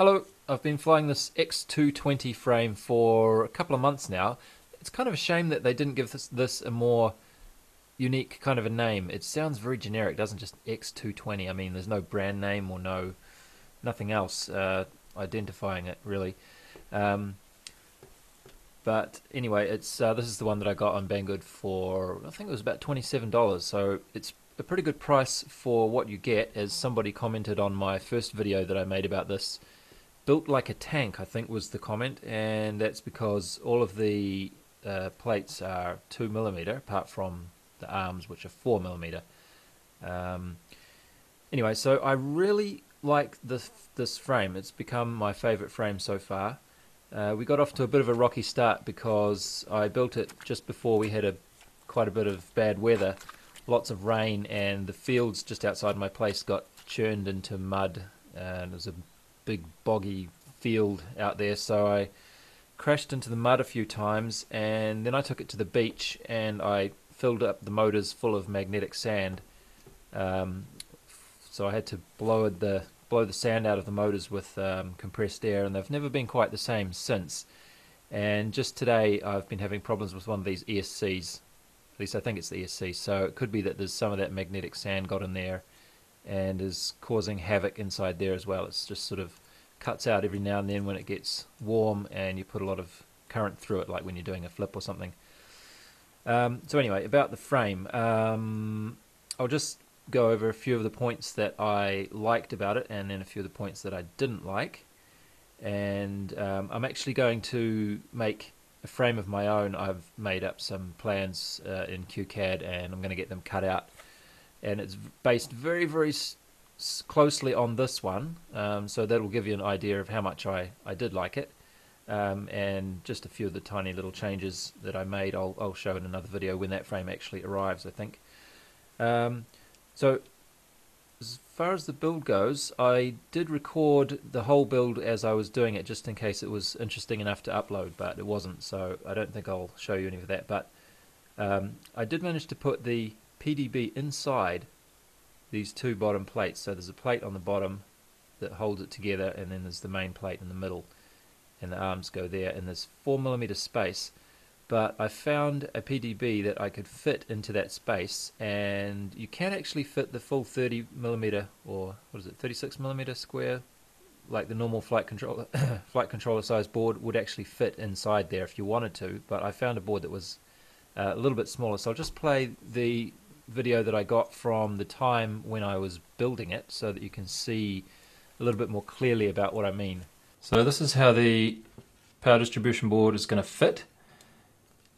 Hello, I've been flying this x220 frame for a couple of months now. It's kind of a shame that they didn't give this a more unique kind of a name. It sounds very generic, doesn't just x220. I mean, there's no brand name or nothing else identifying it really. Um, but anyway, it's this is the one that I got on Banggood for I think it was about $27. So it's a pretty good price for what you get. As somebody commented on my first video that I made about this, built like a tank, I think was the comment, and that's because all of the plates are 2mm, apart from the arms, which are 4mm. Um, anyway, so I really like this frame. It's become my favorite frame so far. We got off to a bit of a rocky start because I built it just before we had quite a bit of bad weather, lots of rain, and the fields just outside my place got churned into mud, and it was a big boggy field out there, so I crashed into the mud a few times, and then I took it to the beach and I filled up the motors full of magnetic sand. So I had to blow the sand out of the motors with compressed air, and they've never been quite the same since. And just today I've been having problems with one of these ESCs. At least I think it's the ESC, so it could be that there's some of that magnetic sand got in there and is causing havoc inside there as well. It's just sort of cuts out every now and then when it gets warm and you put a lot of current through it, like when you're doing a flip or something. So anyway, about the frame, I'll just go over a few of the points that I liked about it and then a few of the points that I didn't like. And I'm actually going to make a frame of my own. I've made up some plans in QCAD, and I'm going to get them cut out, and it's based very closely on this one, so that will give you an idea of how much I did like it, and just a few of the tiny little changes that I made I'll show in another video when that frame actually arrives, I think. So as far as the build goes, I did record the whole build as I was doing it, just in case it was interesting enough to upload, but it wasn't, so I don't think I'll show you any of that. But I did manage to put the PDB inside these two bottom plates. So there's a plate on the bottom that holds it together, and then there's the main plate in the middle, and the arms go there, and there's 4mm space. But I found a PDB that I could fit into that space, and you can actually fit the full 30mm, or what is it, 36mm square, like the normal flight controller size board would actually fit inside there if you wanted to. But I found a board that was a little bit smaller, so I'll just play the video that I got from the time when I was building it so that you can see a little bit more clearly about what I mean. So this is how the power distribution board is going to fit.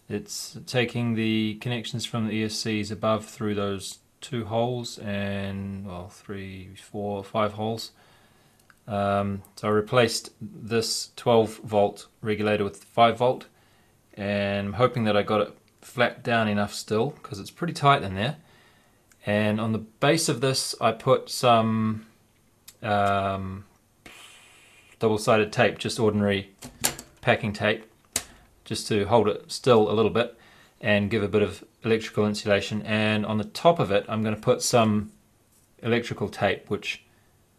It's taking the connections from the ESCs above through those two holes, and well, 3, 4, 5 holes. So I replaced this 12 volt regulator with 5 volt, and I'm hoping that I got it flat down enough still, because it's pretty tight in there. And on the base of this I put some double-sided tape, just ordinary packing tape, just to hold it still a little bit and give a bit of electrical insulation. And on the top of it I'm going to put some electrical tape, which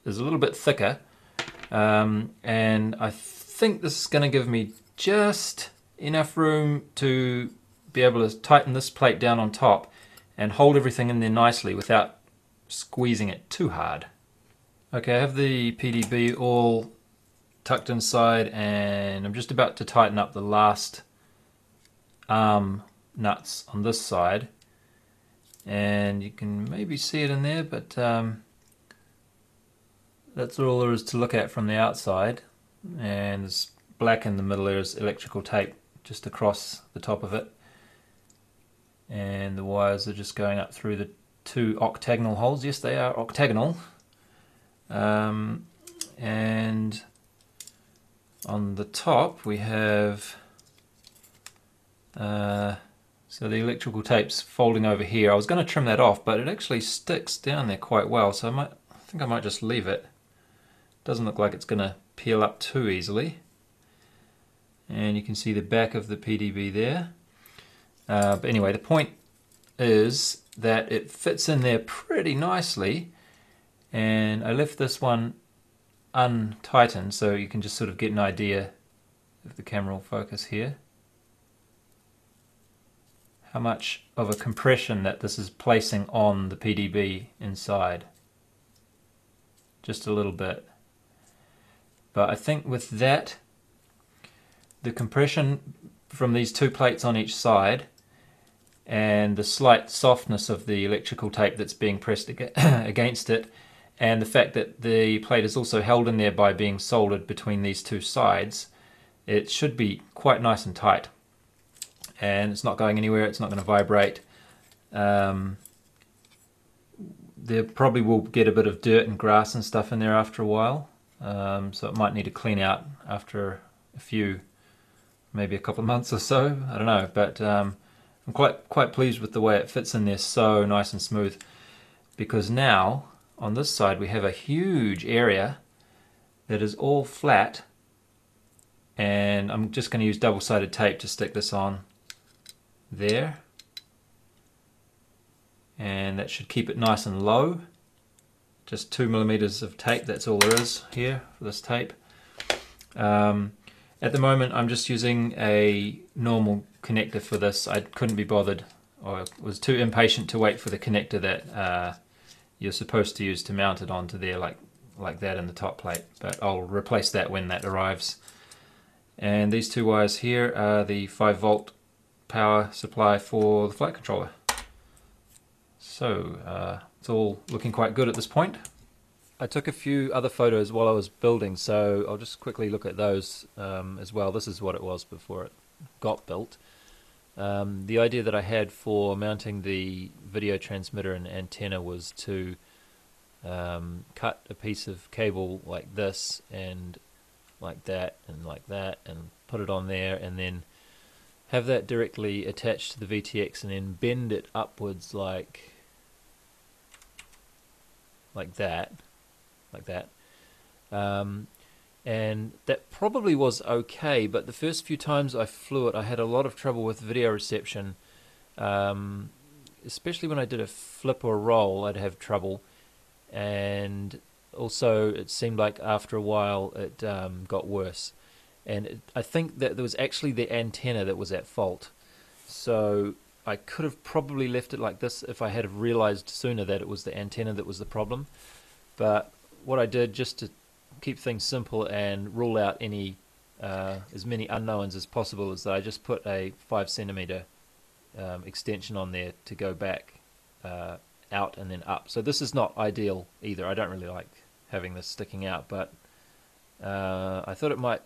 is a little bit thicker, and I think this is going to give me just enough room to be able to tighten this plate down on top and hold everything in there nicely without squeezing it too hard. Okay, I have the PDB all tucked inside, and I'm just about to tighten up the last arm nuts on this side, and you can maybe see it in there, but that's all there is to look at from the outside. And there's black in the middle. There's electrical tape just across the top of it, and the wires are just going up through the two octagonal holes. Yes, they are octagonal. And on the top we have so the electrical tape's folding over here. I was going to trim that off, but it actually sticks down there quite well, so I think I might just leave it. Doesn't look like it's going to peel up too easily. And you can see the back of the PDB there. But anyway, the point is that it fits in there pretty nicely, and I left this one untightened, so you can just sort of get an idea, if the camera will focus here, how much of a compression that this is placing on the PDB inside. Just a little bit. But I think with that, the compression from these two plates on each side and the slight softness of the electrical tape that's being pressed against it, and the fact that the plate is also held in there by being soldered between these two sides, it should be quite nice and tight. And it's not going anywhere, it's not going to vibrate. There probably will get a bit of dirt and grass and stuff in there after a while, so it might need to clean out after a few, maybe a couple of months or so, I don't know, but I'm quite pleased with the way it fits in there, so nice and smooth, because now on this side we have a huge area that is all flat, and I'm just going to use double-sided tape to stick this on there, and that should keep it nice and low. Just 2mm of tape, that's all there is here for this tape. At the moment I'm just using a normal connector for this. I couldn't be bothered, or was too impatient to wait for the connector that you're supposed to use to mount it onto there like that in the top plate, but I'll replace that when that arrives. And these two wires here are the 5V power supply for the flight controller. So it's all looking quite good at this point. I took a few other photos while I was building, so I'll just quickly look at those as well. This is what it was before it got built. The idea that I had for mounting the video transmitter and antenna was to cut a piece of cable like this and like that and put it on there, and then have that directly attached to the VTX and then bend it upwards like that. And that probably was okay, but the first few times I flew it I had a lot of trouble with video reception, especially when I did a flip or a roll I'd have trouble, and also it seemed like after a while it got worse, and I think that there was actually the antenna that was at fault. So I could have probably left it like this if I had realized sooner that it was the antenna that was the problem. But what I did, just to keep things simple and rule out any as many unknowns as possible, is that I just put a 5cm extension on there to go back out and then up. So this is not ideal either. I don't really like having this sticking out, but I thought it might,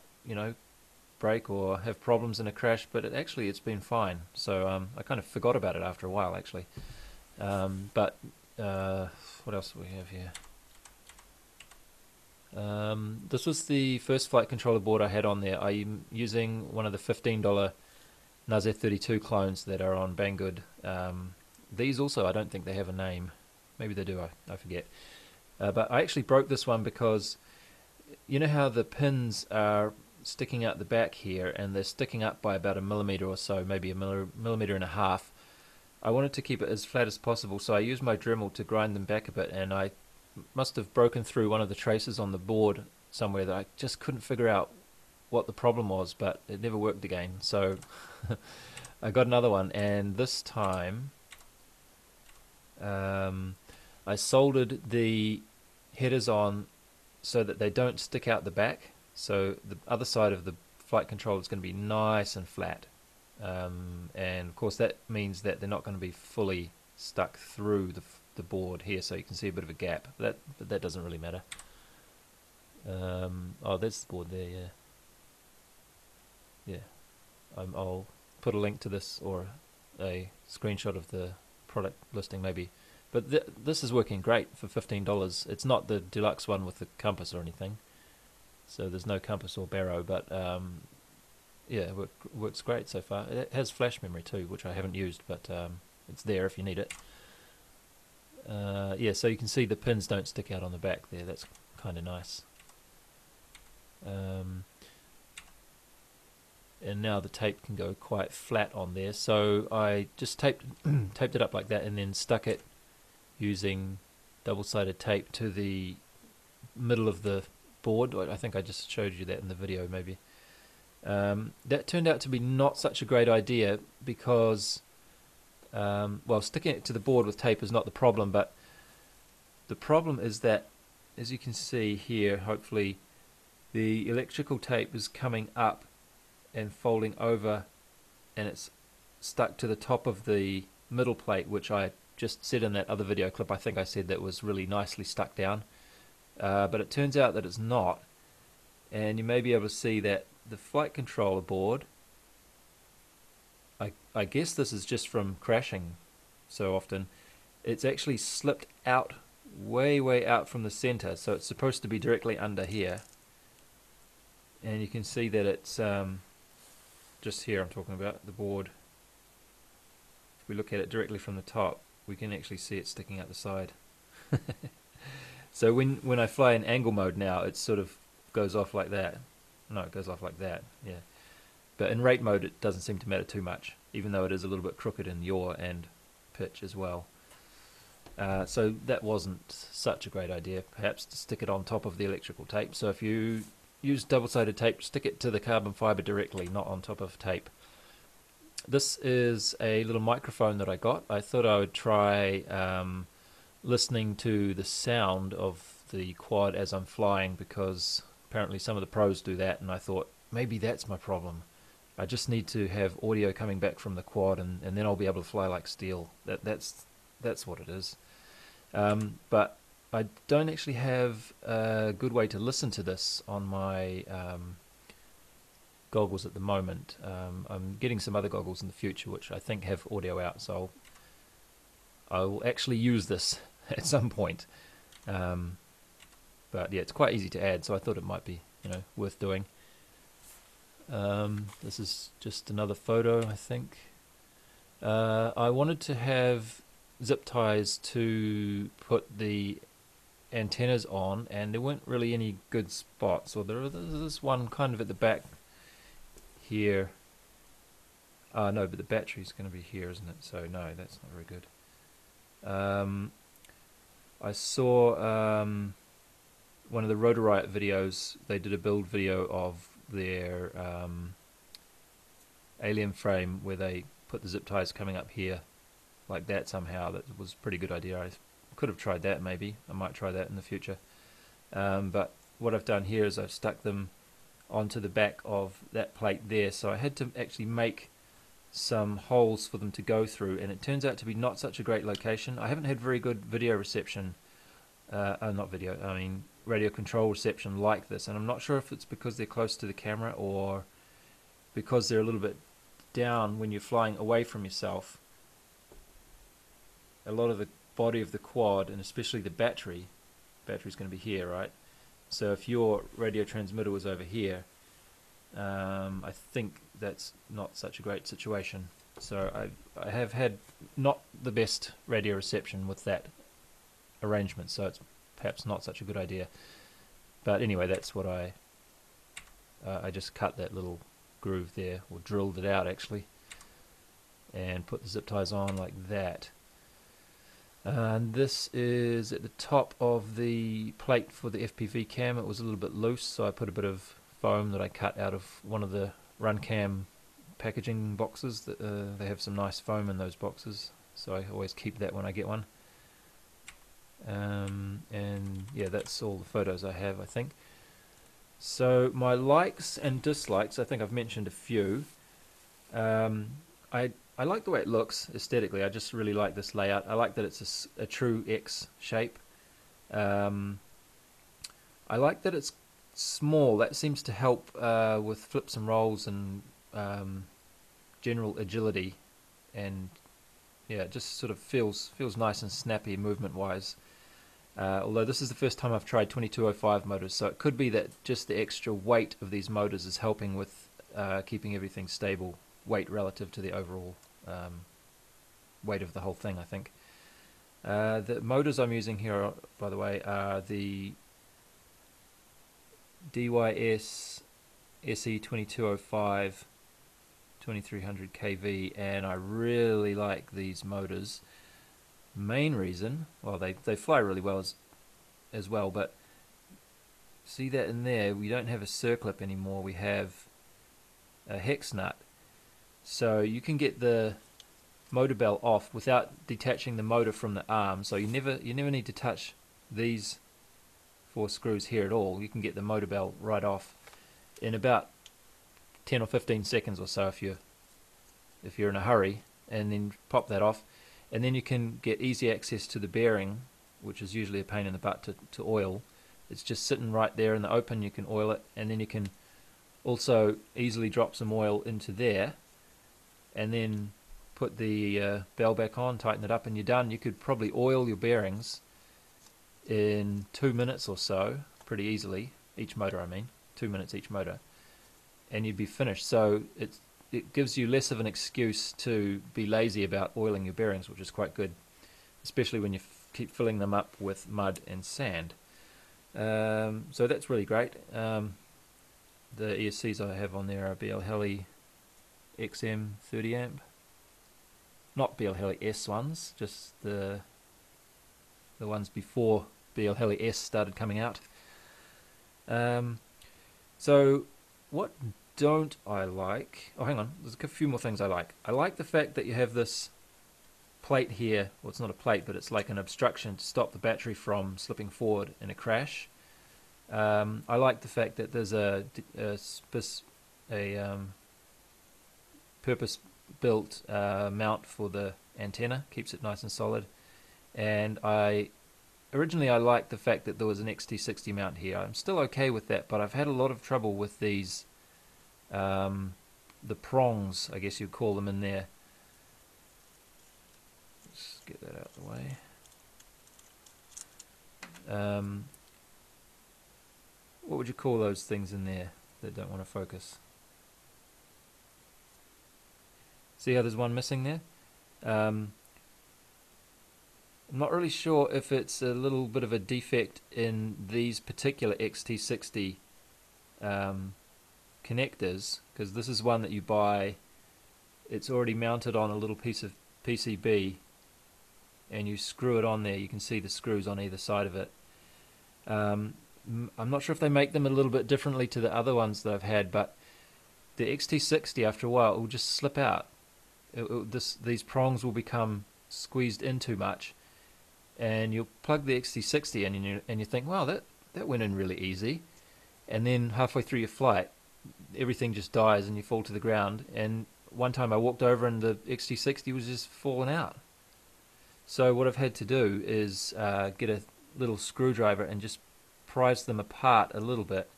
break or have problems in a crash, but it's been fine. So I kind of forgot about it after a while, actually. But what else do we have here? This was the first flight controller board I had on there. I'm using one of the $15 NAS F32 clones that are on Banggood. These also, I don't think they have a name. Maybe they do, I forget. But I actually broke this one because you know how the pins are sticking out the back here, and they're sticking up by about 1mm or so, maybe 1.5 mm. I wanted to keep it as flat as possible, so I used my Dremel to grind them back a bit, and I must have broken through one of the traces on the board somewhere that I just couldn't figure out what the problem was, but it never worked again. So I got another one, and this time I soldered the headers on so that they don't stick out the back, so the other side of the flight controller is going to be nice and flat, and of course that means that they're not going to be fully stuck through the board here, so you can see a bit of a gap, but that doesn't really matter. Oh, that's the board there, yeah. I'll put a link to this or a screenshot of the product listing maybe, but this is working great for $15. It's not the deluxe one with the compass or anything, so there's no compass or barrow, but yeah, it works great so far. It has flash memory too, which I haven't used, but it's there if you need it. Yeah, so you can see the pins don't stick out on the back there. That's kind of nice. And now the tape can go quite flat on there, so I just taped it up like that and then stuck it using double-sided tape to the middle of the board. I think I just showed you that in the video maybe. That turned out to be not such a great idea because, well, sticking it to the board with tape is not the problem, but the problem is that, as you can see here, hopefully, the electrical tape is coming up and folding over, and it's stuck to the top of the middle plate, which I just said in that other video clip, I think I said that was really nicely stuck down. But it turns out that it's not, and you may be able to see that the flight controller board, I guess this is just from crashing so often, it's actually slipped out way out from the center, so it's supposed to be directly under here, and you can see that it's just here. I'm talking about the board. If we look at it directly from the top, we can actually see it sticking out the side. So when I fly in angle mode now, it sort of goes off like that. No, it goes off like that, yeah. But in rate mode, it doesn't seem to matter too much, even though it is a little bit crooked in yaw and pitch as well. So that wasn't such a great idea, perhaps, to stick it on top of the electrical tape. So if you use double-sided tape, stick it to the carbon fiber directly, not on top of tape. This is a little microphone that I got. I thought I would try listening to the sound of the quad as I'm flying, because apparently some of the pros do that, and I thought maybe that's my problem. I just need to have audio coming back from the quad, and then I'll be able to fly like steel. That's what it is. But I don't actually have a good way to listen to this on my goggles at the moment. I'm getting some other goggles in the future which I think have audio out, so I will actually use this at some point. But yeah, it's quite easy to add, so I thought it might be, worth doing. This is just another photo, I think. I wanted to have zip ties to put the antennas on, and there weren't really any good spots. Or there's this one kind of at the back here. No, but the battery's going to be here, isn't it? So no, that's not very good. I saw one of the Rotor Riot videos. They did a build video of their alien frame where they put the zip ties coming up here like that somehow. That was a pretty good idea. I could have tried that maybe. I might try that in the future. But what I've done here is I've stuck them onto the back of that plate there, so I had to actually make some holes for them to go through, and it turns out to be not such a great location. I haven't had very good video reception, not video, I mean radio control reception like this, and I'm not sure if it's because they're close to the camera or because they're a little bit down when you're flying away from yourself. A lot of the body of the quad, and especially the battery's going to be here, right? So if your radio transmitter was over here, I think that's not such a great situation. So I have had not the best radio reception with that arrangement, so it's perhaps not such a good idea. But anyway, that's what I just cut that little groove there, or drilled it out actually, and put the zip ties on like that. And this is at the top of the plate for the FPV cam. It was a little bit loose, so I put a bit of foam that I cut out of one of the run cam packaging boxes. That they have some nice foam in those boxes, so I always keep that when I get one. And yeah, that's all the photos I have, I think. So my likes and dislikes, I think I've mentioned a few. I like the way it looks aesthetically. I just really like this layout. I like that it's a true X shape. I like that it's small. That seems to help with flips and rolls and general agility, and yeah, it just sort of feels nice and snappy movement wise. Although this is the first time I've tried 2205 motors, so it could be that just the extra weight of these motors is helping with keeping everything stable, weight relative to the overall weight of the whole thing, I think. The motors I'm using here, by the way, are the DYS SE2205 2300 kV, and I really like these motors. Main reason, well, they fly really well as well, but See that in there? We don't have a circlip anymore. We have a hex nut. So you can get the motor bell off without detaching the motor from the arm. So you never need to touch these 4 screws here at all. You can get the motor bell right off in about 10 or 15 seconds or so if you're in a hurry, and then pop that off, and then you can get easy access to the bearing, which is usually a pain in the butt to oil. It's just sitting right there in the open. You can oil it, and then you can also easily drop some oil into there, and then put the bell back on, tighten it up, and you're done. You could probably oil your bearings in 2 minutes or so, pretty easily. Each motor, I mean, 2 minutes each motor, and you'd be finished. So it gives you less of an excuse to be lazy about oiling your bearings, which is quite good, especially when you keep filling them up with mud and sand. So that's really great. The ESCs I have on there are BL Heli XM 30 amp, not BL Heli S ones, just the ones before BL Heli S started coming out. So what don't I like? Oh, hang on, there's a few more things I like. I like the fact that you have this plate here. Well, it's not a plate, but it's like an obstruction to stop the battery from slipping forward in a crash. I like the fact that there's a purpose-built mount for the antenna, keeps it nice and solid. And originally I liked the fact that there was an XT60 mount here. I'm still okay with that, but I've had a lot of trouble with these, the prongs, I guess you'd call them, in there. Let's get that out of the way. What would you call those things in there that don't want to focus? See how there's one missing there? I'm not really sure if it's a little bit of a defect in these particular XT60 connectors, because this is one that you buy. It's already mounted on a little piece of PCB, and you screw it on there. You can see the screws on either side of it. I'm not sure if they make them a little bit differently to the other ones that I've had, but the XT60 after a while it will just slip out. These prongs will become squeezed in too much, and you'll plug the XT60 in, and you think, wow, that went in really easy, and then halfway through your flight everything just dies and you fall to the ground. And one time I walked over and the XT60 was just falling out. So what I've had to do is get a little screwdriver and just prise them apart a little bit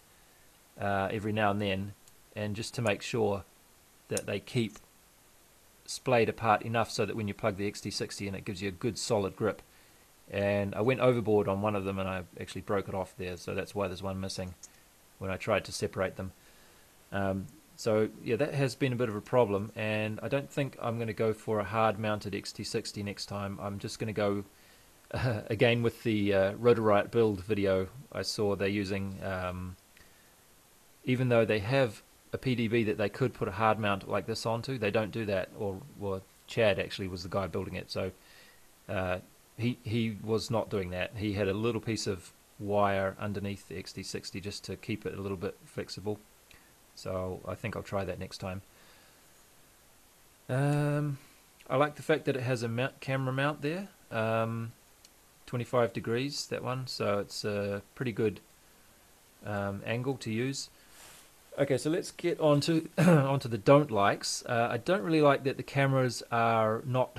every now and then, and just to make sure that they keep splayed apart enough so that when you plug the XT60 in, it gives you a good solid grip. And I went overboard on one of them and I actually broke it off there, so that's why there's one missing when I tried to separate them. So yeah, that has been a bit of a problem, and I don't think I'm going to go for a hard mounted XT60 next time. I'm just going to go again with the Rotorite build video I saw. They're using, even though they have a PDB that they could put a hard mount like this onto, they don't do that. Or Chad actually was the guy building it, so he was not doing that. He had a little piece of wire underneath the XT60 just to keep it a little bit flexible. So I think I'll try that next time. I like the fact that it has a camera mount there, 25 degrees, that one, so it's a pretty good angle to use. Okay, so let's get onto the don't likes. I don't really like that the cameras are not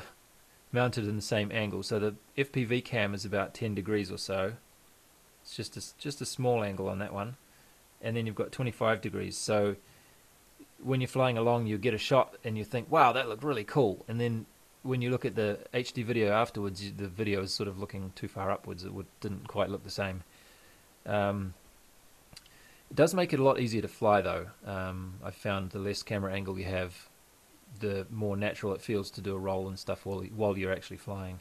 mounted in the same angle. So the FPV cam is about 10 degrees or so. It's just a small angle on that one, and then you've got 25 degrees. So when you're flying along, you get a shot and you think, wow, that looked really cool. And then when you look at the HD video afterwards, the video is sort of looking too far upwards. It didn't quite look the same. It does make it a lot easier to fly, though. I found the less camera angle you have, the more natural it feels to do a roll and stuff while you're actually flying.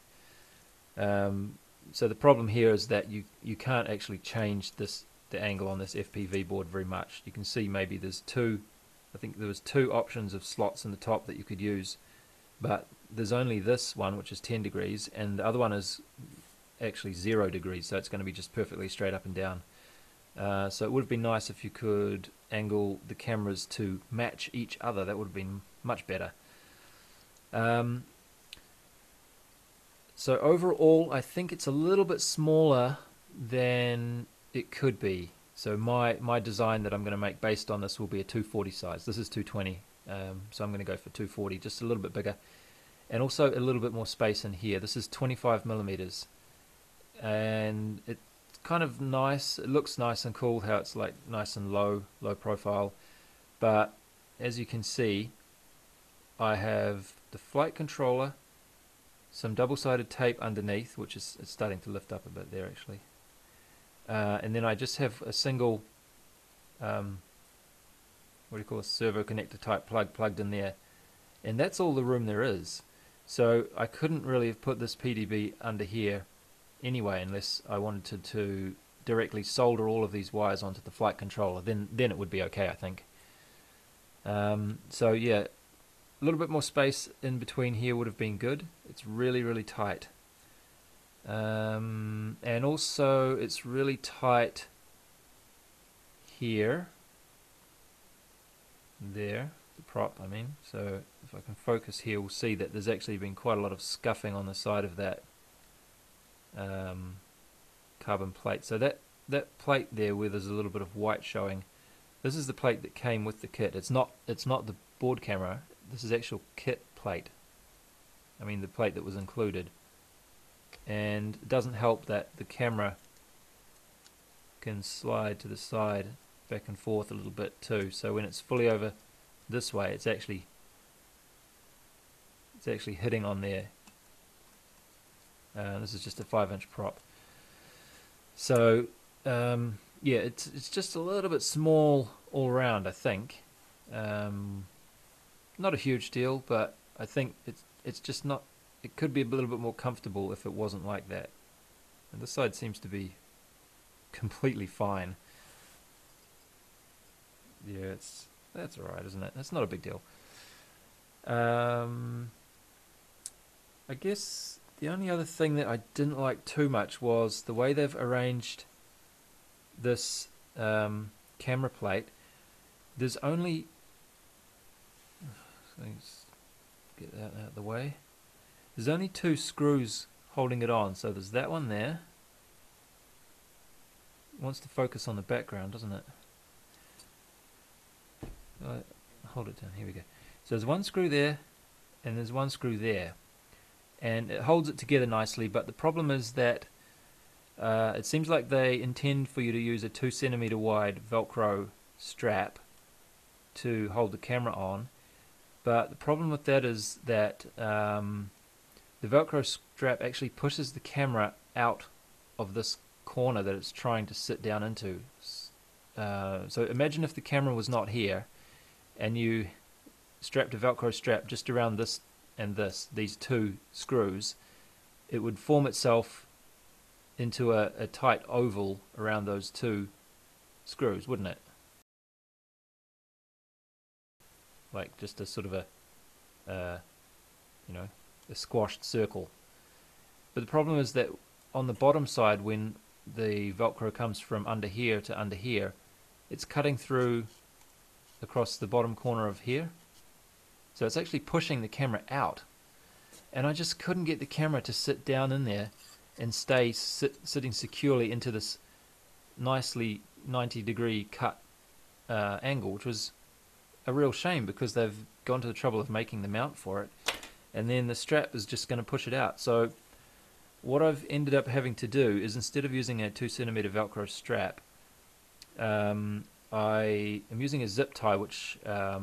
So the problem here is that you can't actually change the angle on this FPV board very much. You can see maybe there's I think there was two options of slots in the top that you could use, but there's only this one, which is 10 degrees, and the other one is actually 0 degrees, so it's going to be just perfectly straight up and down. So it would have been nice if you could angle the cameras to match each other. That would have been much better. So overall, I think it's a little bit smaller than it could be. So my design that I'm going to make based on this will be a 240 size. This is 220, so I'm going to go for 240, just a little bit bigger, and also a little bit more space in here. This is 25 millimeters, and it's kind of nice. It looks nice and cool how it's like nice and low profile, but as you can see, I have the flight controller, some double-sided tape underneath, which is it's starting to lift up a bit there actually, and then I just have a single what do you call a servo connector type plug plugged in there, and that's all the room there is. So I couldn't really have put this PDB under here anyway unless I wanted to directly solder all of these wires onto the flight controller. Then it would be okay, I think. So yeah, a little bit more space in between here would have been good. It's really tight, and also it's really tight here, there, the prop I mean. So if I can focus here, we'll see that there's actually been quite a lot of scuffing on the side of that carbon plate. So that plate there where there's a little bit of white showing, this is the plate that came with the kit. It's not the board camera. This is actual kit plate. I mean the plate that was included. And it doesn't help that the camera can slide to the side, back and forth a little bit too. So when it's fully over this way, it's actually hitting on there. This is just a 5-inch prop. So yeah, it's just a little bit small all around, I think. Not a huge deal, but I think it's just not. It could be a little bit more comfortable if it wasn't like that. And this side seems to be completely fine. Yeah, that's alright, isn't it? That's not a big deal. I guess the only other thing that I didn't like too much was the way they've arranged this camera plate. There's only, let's get that out of the way. There's only 2 screws holding it on. So there's that one there. It wants to focus on the background, doesn't it? Hold it down. Here we go. So there's 1 screw there, and there's 1 screw there, and it holds it together nicely. But the problem is that it seems like they intend for you to use a 2 centimeter wide Velcro strap to hold the camera on. But the problem with that is that the Velcro strap actually pushes the camera out of this corner that it's trying to sit down into. So imagine if the camera was not here and you strapped a Velcro strap just around this and these 2 screws. It would form itself into a tight oval around those 2 screws, wouldn't it? Like just a sort of a a squashed circle. But the problem is that on the bottom side, when the Velcro comes from under here to under here, it's cutting through across the bottom corner of here. So it's actually pushing the camera out. And I just couldn't get the camera to sit down in there and stay sitting securely into this nicely 90-degree cut angle, which was a real shame because they've gone to the trouble of making the mount for it, and then the strap is just going to push it out. So what I've ended up having to do is, instead of using a 2 centimeter Velcro strap, I am using a zip tie, which has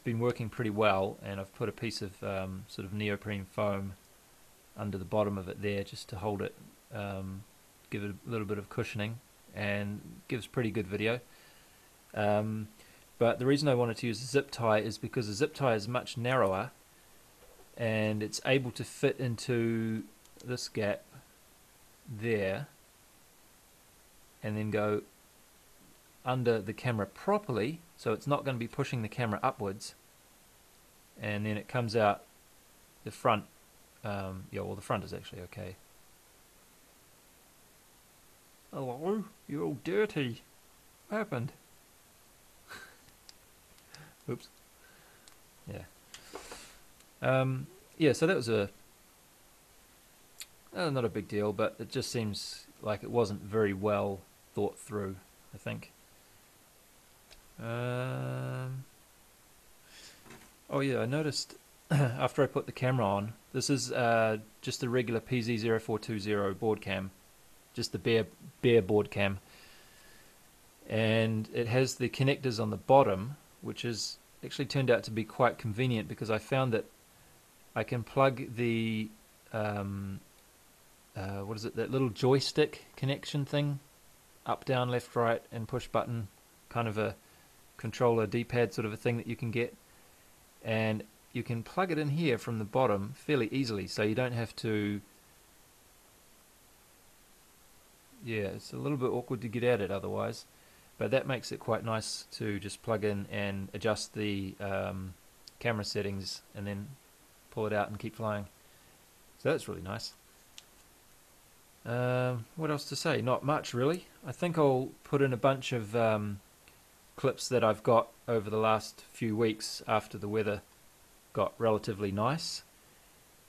been working pretty well, and I've put a piece of sort of neoprene foam under the bottom of it there just to hold it, give it a little bit of cushioning, and gives pretty good video. But the reason I wanted to use a zip tie is because the zip tie is much narrower and it's able to fit into this gap there and then go under the camera properly, so it's not going to be pushing the camera upwards, and then it comes out the front. Yeah, well, the front is actually okay. Hello? You're all dirty. What happened? Oops. Yeah. Yeah, so that was not a big deal, but it just seems like it wasn't very well thought through, I think. Oh yeah, I noticed after I put the camera on, this is just the regular PZ0420 board cam, just the bare board cam, and it has the connectors on the bottom, which is actually turned out to be quite convenient because I found that I can plug the what is it, that little joystick connection thing, up, down, left, right, and push button, kind of a controller D-pad sort of a thing that you can get, and you can plug it in here from the bottom fairly easily, so you don't have to. Yeah, it's a little bit awkward to get at it otherwise, but that makes it quite nice to just plug in and adjust the camera settings and then pull it out and keep flying. So that's really nice. What else to say? Not much really. I think I'll put in a bunch of clips that I've got over the last few weeks after the weather got relatively nice,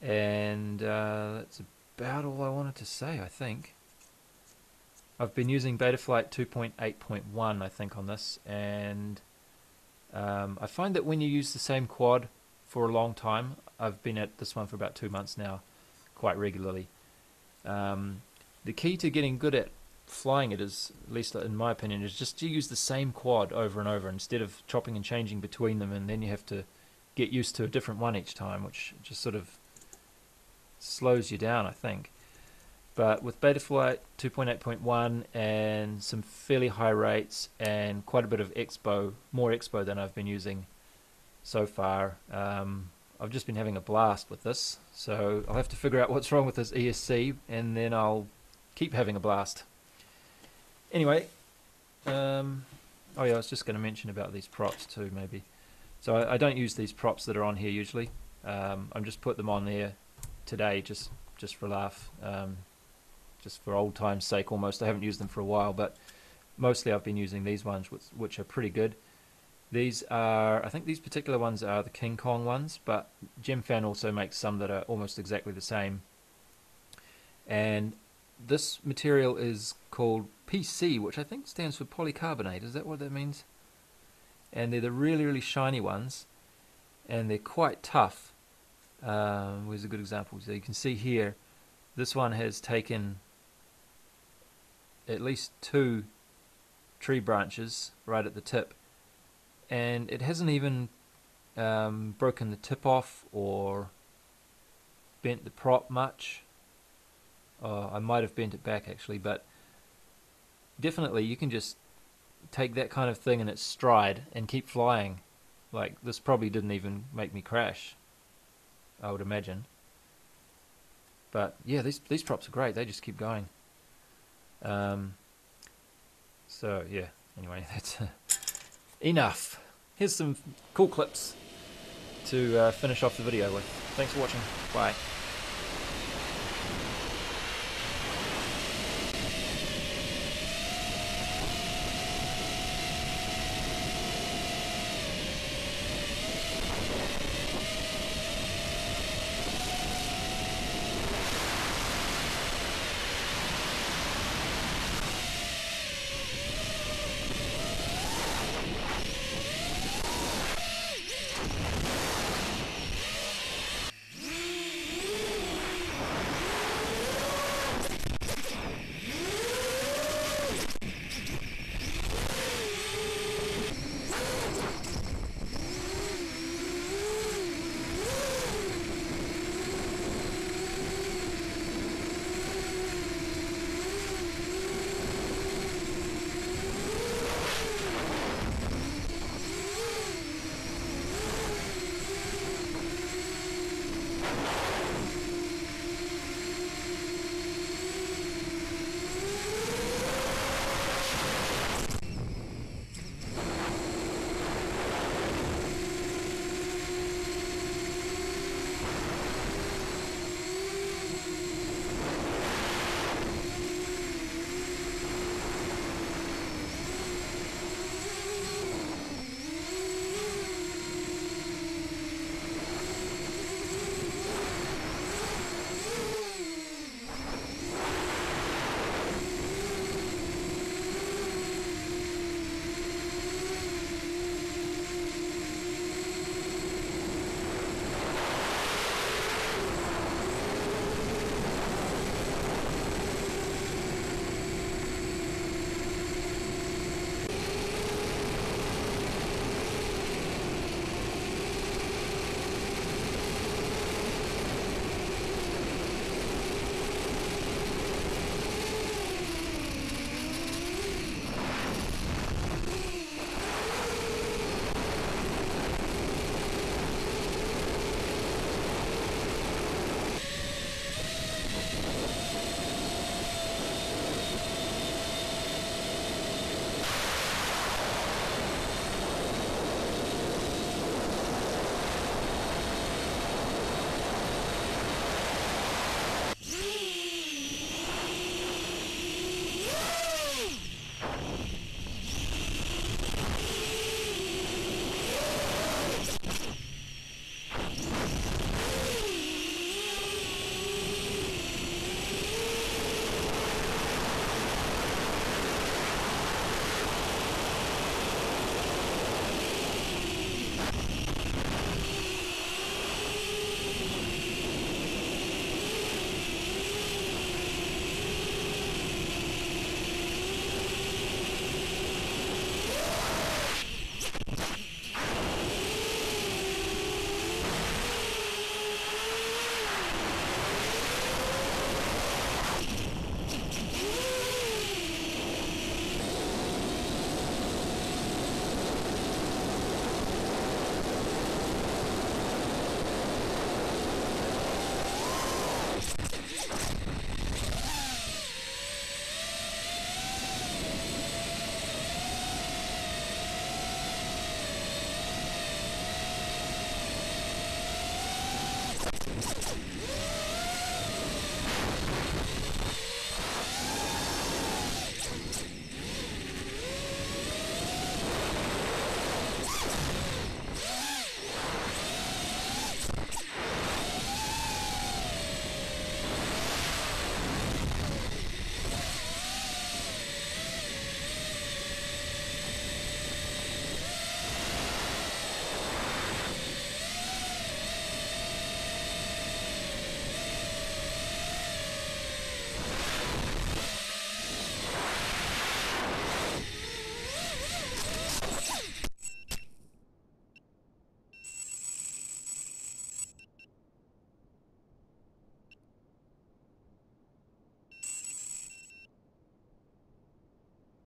and that's about all I wanted to say, I think. I've been using Betaflight 2.8.1 I think on this, and I find that when you use the same quad for a long time, I've been at this one for about 2 months now, quite regularly. The key to getting good at flying it is, at least in my opinion, is just to use the same quad over and over instead of chopping and changing between them, and then you have to get used to a different one each time, which just sort of slows you down, I think. But with Betaflight 2.8.1 and some fairly high rates and quite a bit of expo, more expo than I've been using so far, I've just been having a blast with this. So I'll have to figure out what's wrong with this ESC, and then I'll keep having a blast. Anyway, oh yeah, I was just going to mention about these props too, maybe. So I don't use these props that are on here usually. I'm just put them on there today, just for a laugh, just for old time's sake almost. I haven't used them for a while, but mostly I've been using these ones, which are pretty good. These are, I think these particular ones are the King Kong ones, but Gemfan also makes some that are almost exactly the same. And this material is called PC, which I think stands for polycarbonate. Is that what that means? And they're the really, really shiny ones, and they're quite tough. Where's a good example? So you can see here, this one has taken at least 2 tree branches right at the tip, and it hasn't even broken the tip off or bent the prop much. I might have bent it back actually, but definitely you can just take that kind of thing in its stride and keep flying. Like, this probably didn't even make me crash, I would imagine. But yeah, these props are great. They just keep going. So yeah, anyway, that's enough. Here's some cool clips to finish off the video with. Thanks for watching. Bye.